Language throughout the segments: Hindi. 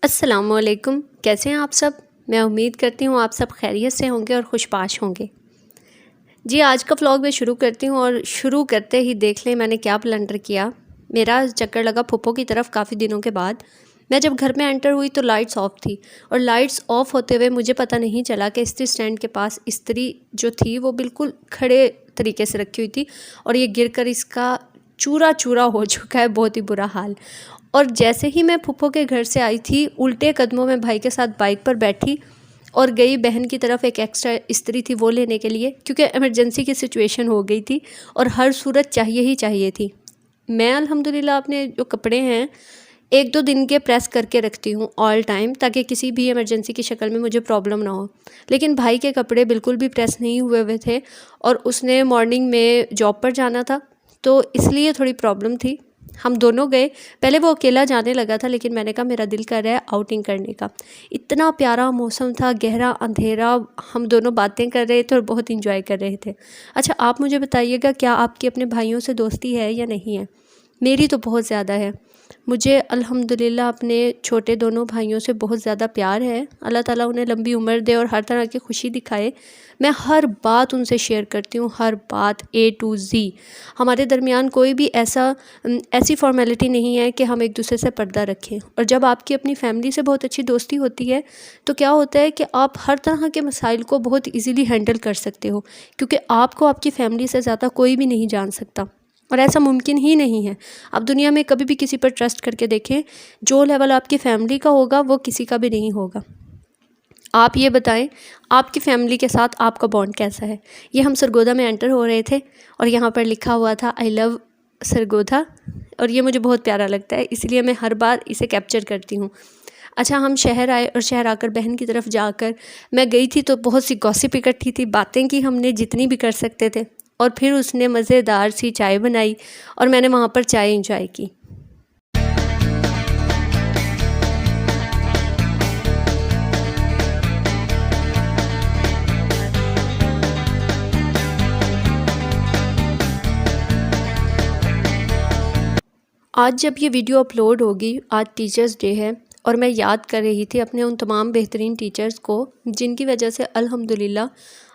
अस्सलामुअलैकुम, कैसे हैं आप सब। मैं उम्मीद करती हूँ आप सब खैरियत से होंगे और खुशपाश होंगे। जी, आज का व्लॉग मैं शुरू करती हूँ और शुरू करते ही देख लें मैंने क्या ब्लंडर किया। मेरा चक्कर लगा फूफो की तरफ काफ़ी दिनों के बाद। मैं जब घर में एंटर हुई तो लाइट्स ऑफ थी और लाइट्स ऑफ होते हुए मुझे पता नहीं चला कि इस्त्री स्टैंड के पास इस्त्री जो थी वो बिल्कुल खड़े तरीके से रखी हुई थी और ये गिरकर इसका चूरा चूरा हो चुका है, बहुत ही बुरा हाल। और जैसे ही मैं फूफो के घर से आई थी, उल्टे कदमों में भाई के साथ बाइक पर बैठी और गई बहन की तरफ एक एक्स्ट्रा इस्त्री थी वो लेने के लिए, क्योंकि इमरजेंसी की सिचुएशन हो गई थी और हर सूरत चाहिए ही चाहिए थी। मैं अल्हम्दुलिल्लाह अपने जो कपड़े हैं 1-2 दिन के प्रेस करके रखती हूँ ऑल टाइम, ताकि किसी भी इमरजेंसी की शक्ल में मुझे प्रॉब्लम ना हो। लेकिन भाई के कपड़े बिल्कुल भी प्रेस नहीं हुए थे और उसने मॉर्निंग में जॉब पर जाना था, तो इसलिए थोड़ी प्रॉब्लम थी। हम दोनों गए, पहले वो अकेला जाने लगा था लेकिन मैंने कहा मेरा दिल कर रहा है आउटिंग करने का। इतना प्यारा मौसम था, गहरा अंधेरा, हम दोनों बातें कर रहे थे और बहुत इंजॉय कर रहे थे। अच्छा, आप मुझे बताइएगा, क्या आपकी अपने भाइयों से दोस्ती है या नहीं है? मेरी तो बहुत ज़्यादा है। मुझे अल्हम्दुलिल्लाह अपने छोटे दोनों भाइयों से बहुत ज़्यादा प्यार है। अल्लाह ताला उन्हें लंबी उम्र दे और हर तरह की खुशी दिखाए। मैं हर बात उनसे शेयर करती हूँ, हर बात A to Z। हमारे दरमियान कोई भी ऐसी फॉर्मेलिटी नहीं है कि हम एक दूसरे से पर्दा रखें। और जब आपकी अपनी फैमिली से बहुत अच्छी दोस्ती होती है तो क्या होता है कि आप हर तरह के मसाइल को बहुत ईज़िली हैंडल कर सकते हो, क्योंकि आपको आपकी फैमिली से ज़्यादा कोई भी नहीं जान सकता और ऐसा मुमकिन ही नहीं है। आप दुनिया में कभी भी किसी पर ट्रस्ट करके देखें, जो लेवल आपकी फैमिली का होगा वो किसी का भी नहीं होगा। आप ये बताएं, आपकी फैमिली के साथ आपका बॉन्ड कैसा है? ये हम सरगोधा में एंटर हो रहे थे और यहाँ पर लिखा हुआ था आई लव सरगोधा, और ये मुझे बहुत प्यारा लगता है, इसलिए मैं हर बार इसे कैप्चर करती हूँ। अच्छा, हम शहर आए और शहर आकर बहन की तरफ जाकर मैं गई थी तो बहुत सी गॉसिप इकट्ठी थी, बातें की हमने जितनी भी कर सकते थे, और फिर उसने मज़ेदार सी चाय बनाई और मैंने वहाँ पर चाय इंजॉय की। आज जब ये वीडियो अपलोड होगी, आज टीचर्स डे है और मैं याद कर रही थी अपने उन तमाम बेहतरीन टीचर्स को जिनकी वजह से अल्हम्दुलिल्लाह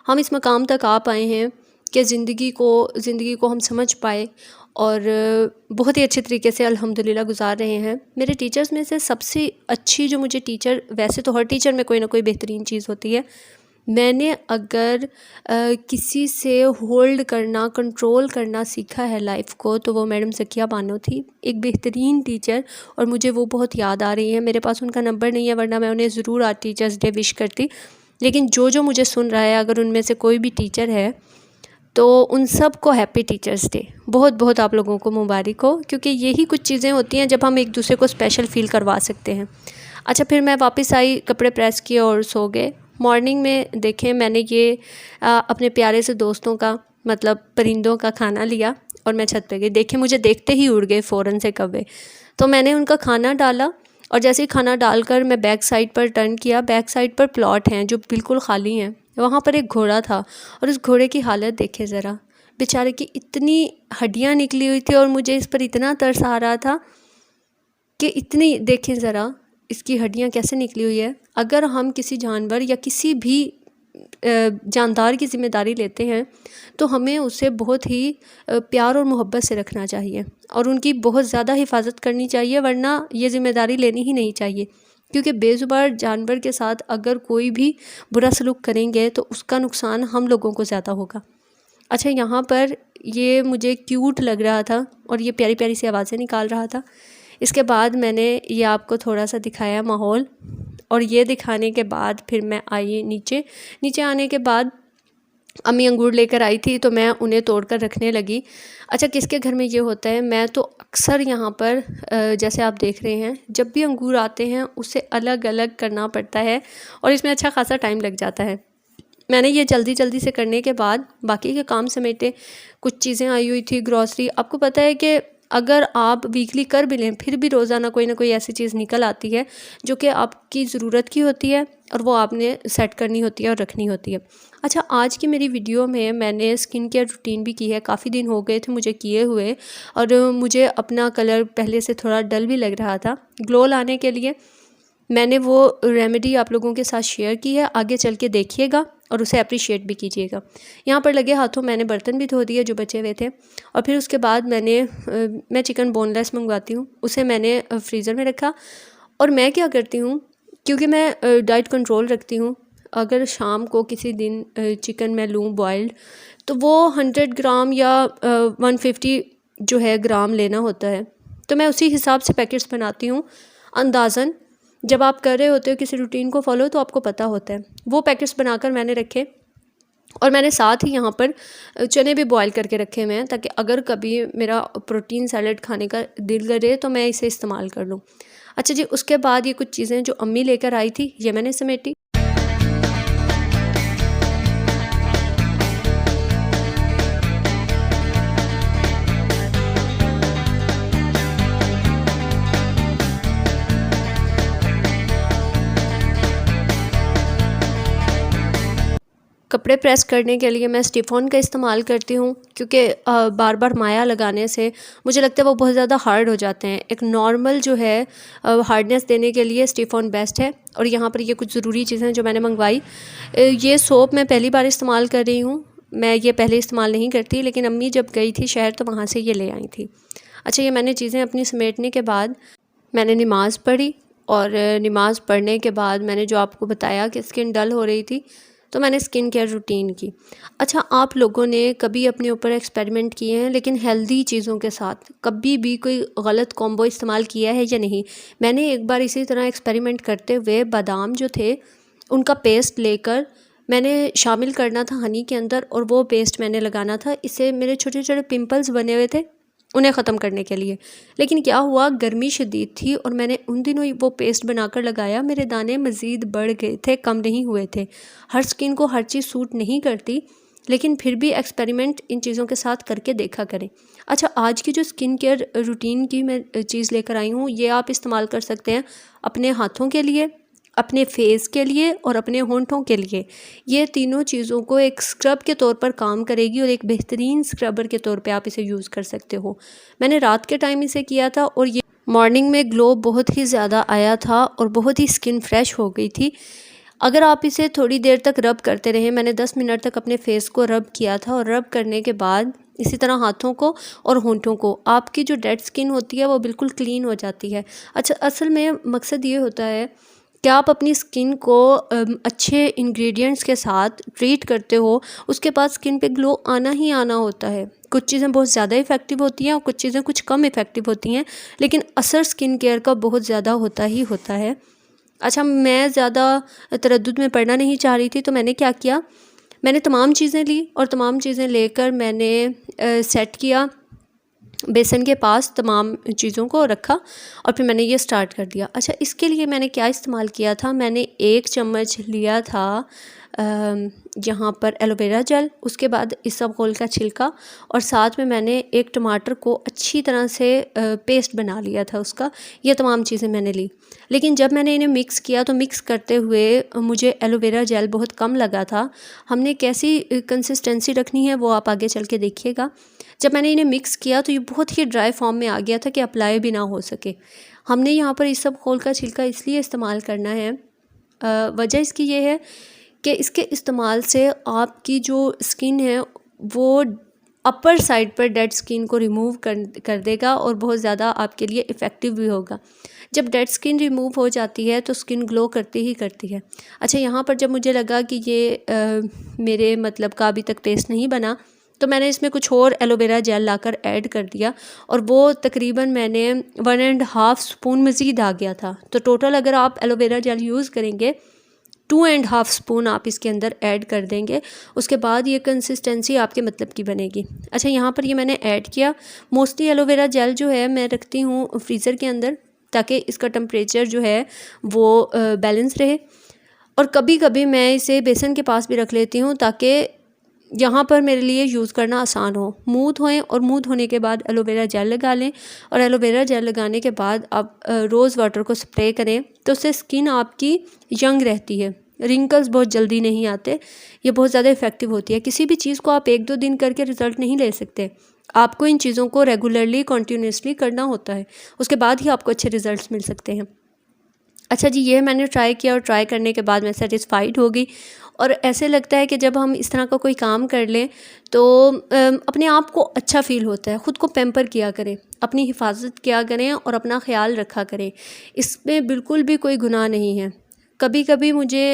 हम इस मकाम तक आ पाए हैं कि ज़िंदगी को हम समझ पाए और बहुत ही अच्छे तरीके से अल्हम्दुलिल्लाह गुजार रहे हैं। मेरे टीचर्स में से सबसे अच्छी जो मुझे टीचर, वैसे तो हर टीचर में कोई ना कोई बेहतरीन चीज़ होती है, मैंने अगर किसी से होल्ड करना, कंट्रोल करना सीखा है लाइफ को, तो वो मैडम ज़किया बानो थी, एक बेहतरीन टीचर, और मुझे वो बहुत याद आ रही है। मेरे पास उनका नंबर नहीं है, वरना मैं उन्हें ज़रूर आज टीचर्स डे विश करती। लेकिन जो मुझे सुन रहा है, अगर उनमें से कोई भी टीचर है तो उन सब को हैप्पी टीचर्स डे। बहुत बहुत आप लोगों को मुबारक हो, क्योंकि यही कुछ चीज़ें होती हैं जब हम एक दूसरे को स्पेशल फ़ील करवा सकते हैं। अच्छा, फिर मैं वापस आई, कपड़े प्रेस किए और सो गए। मॉर्निंग में देखें मैंने ये अपने प्यारे से दोस्तों का, मतलब परिंदों का खाना लिया और मैं छत पे गई। देखें, मुझे देखते ही उड़ गए फ़ौरन से कौवे। तो मैंने उनका खाना डाला और जैसे ही खाना डालकर मैं बैक साइड पर टर्न किया, बैक साइड पर प्लॉट हैं जो बिल्कुल खाली हैं। वहाँ पर एक घोड़ा था और उस घोड़े की हालत देखे ज़रा, बेचारे की इतनी हड्डियाँ निकली हुई थी और मुझे इस पर इतना तरस आ रहा था कि इतनी, देखें ज़रा इसकी हड्डियाँ कैसे निकली हुई है। अगर हम किसी जानवर या किसी भी जानदार की ज़िम्मेदारी लेते हैं तो हमें उसे बहुत ही प्यार और मोहब्बत से रखना चाहिए और उनकी बहुत ज़्यादा हिफाजत करनी चाहिए, वरना ये ज़िम्मेदारी लेनी ही नहीं चाहिए, क्योंकि बेज़ुबान जानवर के साथ अगर कोई भी बुरा सलूक करेंगे तो उसका नुकसान हम लोगों को ज़्यादा होगा। अच्छा, यहाँ पर ये मुझे क्यूट लग रहा था और ये प्यारी प्यारी सी आवाज़ें निकाल रहा था। इसके बाद मैंने ये आपको थोड़ा सा दिखाया माहौल, और ये दिखाने के बाद फिर मैं आई नीचे। नीचे आने के बाद अम्मी अंगूर लेकर आई थी तो मैं उन्हें तोड़कर रखने लगी। अच्छा, किसके घर में ये होता है, मैं तो अक्सर यहाँ पर जैसे आप देख रहे हैं, जब भी अंगूर आते हैं उसे अलग अलग करना पड़ता है और इसमें अच्छा खासा टाइम लग जाता है। मैंने ये जल्दी जल्दी से करने के बाद बाकी के काम समेटे। कुछ चीज़ें आई हुई थी, ग्रॉसरी। आपको पता है कि अगर आप वीकली कर भी लें फिर भी रोज़ाना कोई ना कोई ऐसी चीज़ निकल आती है जो कि आपकी ज़रूरत की होती है और वो आपने सेट करनी होती है और रखनी होती है। अच्छा, आज की मेरी वीडियो में मैंने स्किन केयर रूटीन भी की है। काफ़ी दिन हो गए थे मुझे किए हुए और मुझे अपना कलर पहले से थोड़ा डल भी लग रहा था। ग्लो लाने के लिए मैंने वो रेमेडी आप लोगों के साथ शेयर की है, आगे चल के देखिएगा और उसे अप्रिशिएट भी कीजिएगा। यहाँ पर लगे हाथों मैंने बर्तन भी धो दिए जो बचे हुए थे, और फिर उसके बाद मैं चिकन बोनलेस मंगवाती हूँ, उसे मैंने फ्रीज़र में रखा। और मैं क्या करती हूँ, क्योंकि मैं डाइट कंट्रोल रखती हूँ, अगर शाम को किसी दिन चिकन मैं लूँ बॉइल्ड, तो वो 100 ग्राम या 150 जो है ग्राम लेना होता है। तो मैं उसी हिसाब से पैकेट्स बनाती हूँ अंदाज़न। जब आप कर रहे होते हो किसी रूटीन को फॉलो तो आपको पता होता है। वो पैकेट्स बनाकर मैंने रखे, और मैंने साथ ही यहाँ पर चने भी बॉयल करके रखे हुए हैं, ताकि अगर कभी मेरा प्रोटीन सैलड खाने का दिल करे तो मैं इसे इस्तेमाल कर लूँ। अच्छा जी, उसके बाद ये कुछ चीज़ें जो अम्मी लेकर आई थी ये मैंने समेटी। कपड़े प्रेस करने के लिए मैं स्टिफ़ॉन का इस्तेमाल करती हूँ, क्योंकि बार बार माया लगाने से मुझे लगता है वो बहुत ज़्यादा हार्ड हो जाते हैं। एक नॉर्मल जो है हार्डनेस देने के लिए स्टिफ़ॉन बेस्ट है। और यहाँ पर ये कुछ ज़रूरी चीज़ें जो मैंने मंगवाई, ये सोप मैं पहली बार इस्तेमाल कर रही हूँ। मैं ये पहले इस्तेमाल नहीं करती, लेकिन अम्मी जब गई थी शहर तो वहाँ से ये ले आई थी। अच्छा, ये मैंने चीज़ें अपनी समेटने के बाद मैंने नमाज़ पढ़ी, और नमाज़ पढ़ने के बाद मैंने जो आपको बताया कि स्किन डल हो रही थी, तो मैंने स्किन केयर रूटीन की। अच्छा, आप लोगों ने कभी अपने ऊपर एक्सपेरिमेंट किए हैं लेकिन हेल्दी चीज़ों के साथ कभी भी कोई गलत कॉम्बो इस्तेमाल किया है या नहीं? मैंने एक बार इसी तरह एक्सपेरिमेंट करते हुए बादाम जो थे उनका पेस्ट लेकर मैंने शामिल करना था हनी के अंदर, और वो पेस्ट मैंने लगाना था। इससे मेरे छोटे छोटे पिंपल्स बने हुए थे उन्हें ख़त्म करने के लिए। लेकिन क्या हुआ, गर्मी शदीद थी और मैंने उन दिनों वो पेस्ट बनाकर लगाया, मेरे दाने मज़ीद बढ़ गए थे, कम नहीं हुए थे। हर स्किन को हर चीज़ सूट नहीं करती, लेकिन फिर भी एक्सपेरिमेंट इन चीज़ों के साथ करके देखा करें। अच्छा, आज की जो स्किन केयर रूटीन की मैं चीज़ लेकर आई हूँ, ये आप इस्तेमाल कर सकते हैं अपने हाथों के लिए, अपने फेस के लिए और अपने होंठों के लिए। ये तीनों चीज़ों को एक स्क्रब के तौर पर काम करेगी, और एक बेहतरीन स्क्रबर के तौर पे आप इसे यूज़ कर सकते हो। मैंने रात के टाइम इसे किया था, और ये मॉर्निंग में ग्लो बहुत ही ज़्यादा आया था और बहुत ही स्किन फ्रेश हो गई थी। अगर आप इसे थोड़ी देर तक रब करते रहें, मैंने 10 मिनट तक अपने फेस को रब किया था, और रब करने के बाद इसी तरह हाथों को और होंठों को, आपकी जो डेड स्किन होती है वो बिल्कुल क्लीन हो जाती है। अच्छा, असल में मकसद ये होता है कि आप अपनी स्किन को अच्छे इंग्रेडिएंट्स के साथ ट्रीट करते हो, उसके बाद स्किन पे ग्लो आना ही आना होता है। कुछ चीज़ें बहुत ज़्यादा इफ़ेक्टिव होती हैं और कुछ चीज़ें कुछ कम इफ़ेक्टिव होती हैं, लेकिन असर स्किन केयर का बहुत ज़्यादा होता ही होता है। अच्छा, मैं ज़्यादा तरद्दुद में पड़ना नहीं चाह रही थी, तो मैंने क्या किया, मैंने तमाम चीज़ें ली और तमाम चीज़ें लेकर मैंने सेट किया, बेसन के पास तमाम चीज़ों को रखा, और फिर मैंने ये स्टार्ट कर दिया। अच्छा, इसके लिए मैंने क्या इस्तेमाल किया था, मैंने 1 चम्मच लिया था यहाँ पर एलोवेरा जेल, उसके बाद इसबगोल का छिलका, और साथ में मैंने एक टमाटर को अच्छी तरह से पेस्ट बना लिया था उसका। ये तमाम चीज़ें मैंने ली, लेकिन जब मैंने इन्हें मिक्स किया तो मिक्स करते हुए मुझे एलोवेरा जेल बहुत कम लगा था। हमने कैसी कंसिस्टेंसी रखनी है वो आप आगे चल के देखिएगा। जब मैंने इन्हें मिक्स किया तो ये बहुत ही ड्राई फॉर्म में आ गया था कि अप्लाई भी ना हो सके। हमने यहाँ पर इसबगोल का छिलका इसलिए इस्तेमाल करना है, वजह इसकी ये है कि इसके इस्तेमाल से आपकी जो स्किन है वो अपर साइड पर डेड स्किन को रिमूव कर देगा, और बहुत ज़्यादा आपके लिए इफ़ेक्टिव भी होगा। जब डेड स्किन रिमूव हो जाती है तो स्किन ग्लो करती ही करती है। अच्छा, यहाँ पर जब मुझे लगा कि ये मेरे मतलब का अभी तक टेस्ट नहीं बना, तो मैंने इसमें कुछ और एलोवेरा जेल लाकर ऐड कर दिया, और वो तकरीबन मैंने 1.5 स्पून मज़ीद आ गया था। तो टोटल अगर आप एलोवेरा जेल यूज़ करेंगे 2.5 स्पून आप इसके अंदर ऐड कर देंगे, उसके बाद ये कंसिस्टेंसी आपके मतलब की बनेगी। अच्छा, यहाँ पर ये मैंने ऐड किया। मोस्टली एलोवेरा जेल जो है मैं रखती हूँ फ्रीज़र के अंदर, ताकि इसका टेम्परेचर जो है वो बैलेंस रहे, और कभी कभी मैं इसे बेसन के पास भी रख लेती हूँ, ताकि यहाँ पर मेरे लिए यूज़ करना आसान हो। मुँह धोएं और मुँह धोने के बाद एलोवेरा जेल लगा लें, और एलोवेरा जेल लगाने के बाद आप रोज़ वाटर को स्प्रे करें, तो उससे स्किन आपकी यंग रहती है, रिंकल्स बहुत जल्दी नहीं आते। ये बहुत ज़्यादा इफ़ेक्टिव होती है। किसी भी चीज़ को आप 1-2 दिन करके रिज़ल्ट नहीं ले सकते, आपको इन चीज़ों को रेगुलरली कंटिन्यूसली करना होता है, उसके बाद ही आपको अच्छे रिज़ल्ट्स मिल सकते हैं। अच्छा जी, ये मैंने ट्राई किया और ट्राई करने के बाद मैं सेटिस्फाइड हो गई। और ऐसे लगता है कि जब हम इस तरह का कोई काम कर लें तो अपने आप को अच्छा फ़ील होता है। ख़ुद को पैम्पर किया करें, अपनी हिफाजत किया करें और अपना ख़्याल रखा करें। इसमें बिल्कुल भी कोई गुनाह नहीं है। कभी कभी मुझे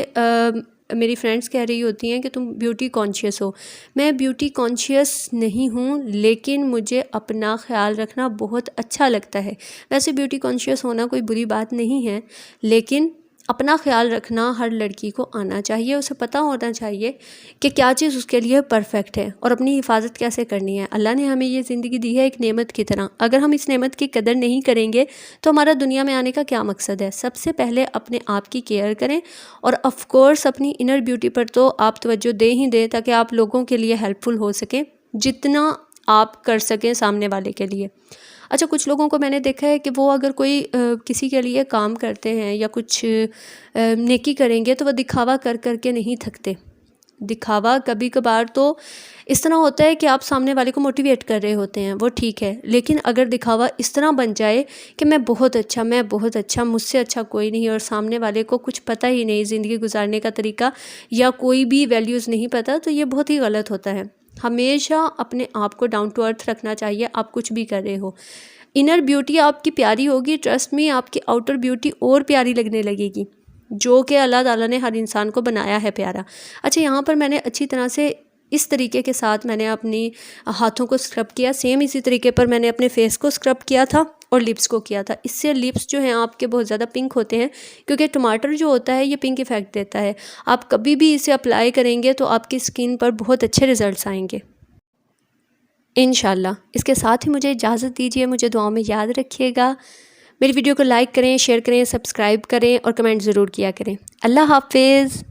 मेरी फ्रेंड्स कह रही होती हैं कि तुम ब्यूटी कॉन्शियस हो। मैं ब्यूटी कॉन्शियस नहीं हूँ, लेकिन मुझे अपना ख़्याल रखना बहुत अच्छा लगता है। वैसे ब्यूटी कॉन्शियस होना कोई बुरी बात नहीं है, लेकिन अपना ख़्याल रखना हर लड़की को आना चाहिए। उसे पता होना चाहिए कि क्या चीज़ उसके लिए परफेक्ट है और अपनी हिफाजत कैसे करनी है। अल्लाह ने हमें ये ज़िंदगी दी है एक नेमत की तरह। अगर हम इस नेमत की कदर नहीं करेंगे तो हमारा दुनिया में आने का क्या मकसद है। सबसे पहले अपने आप की केयर करें और ऑफ़ कोर्स अपनी इनर ब्यूटी पर तो आप तवज्जो दें ही दें, ताकि आप लोगों के लिए हेल्पफुल हो सकें जितना आप कर सकें सामने वाले के लिए। अच्छा, कुछ लोगों को मैंने देखा है कि वो अगर कोई किसी के लिए काम करते हैं या कुछ नेकी करेंगे तो वो दिखावा कर कर के नहीं थकते। दिखावा कभी कभार तो इस तरह होता है कि आप सामने वाले को मोटिवेट कर रहे होते हैं, वो ठीक है, लेकिन अगर दिखावा इस तरह बन जाए कि मैं बहुत अच्छा, मुझसे अच्छा कोई नहीं, और सामने वाले को कुछ पता ही नहीं ज़िंदगी गुजारने का तरीका या कोई भी वैल्यूज़ नहीं पता, तो ये बहुत ही गलत होता है। हमेशा अपने आप को डाउन टू अर्थ रखना चाहिए, आप कुछ भी कर रहे हो। इनर ब्यूटी आपकी प्यारी होगी, ट्रस्ट में आपकी आउटर ब्यूटी और प्यारी लगने लगेगी, जो कि अल्लाह ताला ने हर इंसान को बनाया है प्यारा। अच्छा, यहाँ पर मैंने अच्छी तरह से इस तरीके के साथ मैंने अपनी हाथों को स्क्रब किया। सेम इसी तरीके पर मैंने अपने फेस को स्क्रब किया था और लिप्स को किया था। इससे लिप्स जो हैं आपके बहुत ज़्यादा पिंक होते हैं, क्योंकि टमाटर जो होता है ये पिंक इफ़ेक्ट देता है। आप कभी भी इसे अप्लाई करेंगे तो आपकी स्किन पर बहुत अच्छे रिज़ल्ट्स आएंगे इंशाल्लाह। इसके साथ ही मुझे इजाज़त दीजिए, मुझे दुआओं में याद रखिएगा। मेरी वीडियो को लाइक करें, शेयर करें, सब्सक्राइब करें और कमेंट ज़रूर किया करें। अल्लाह हाफ़िज़।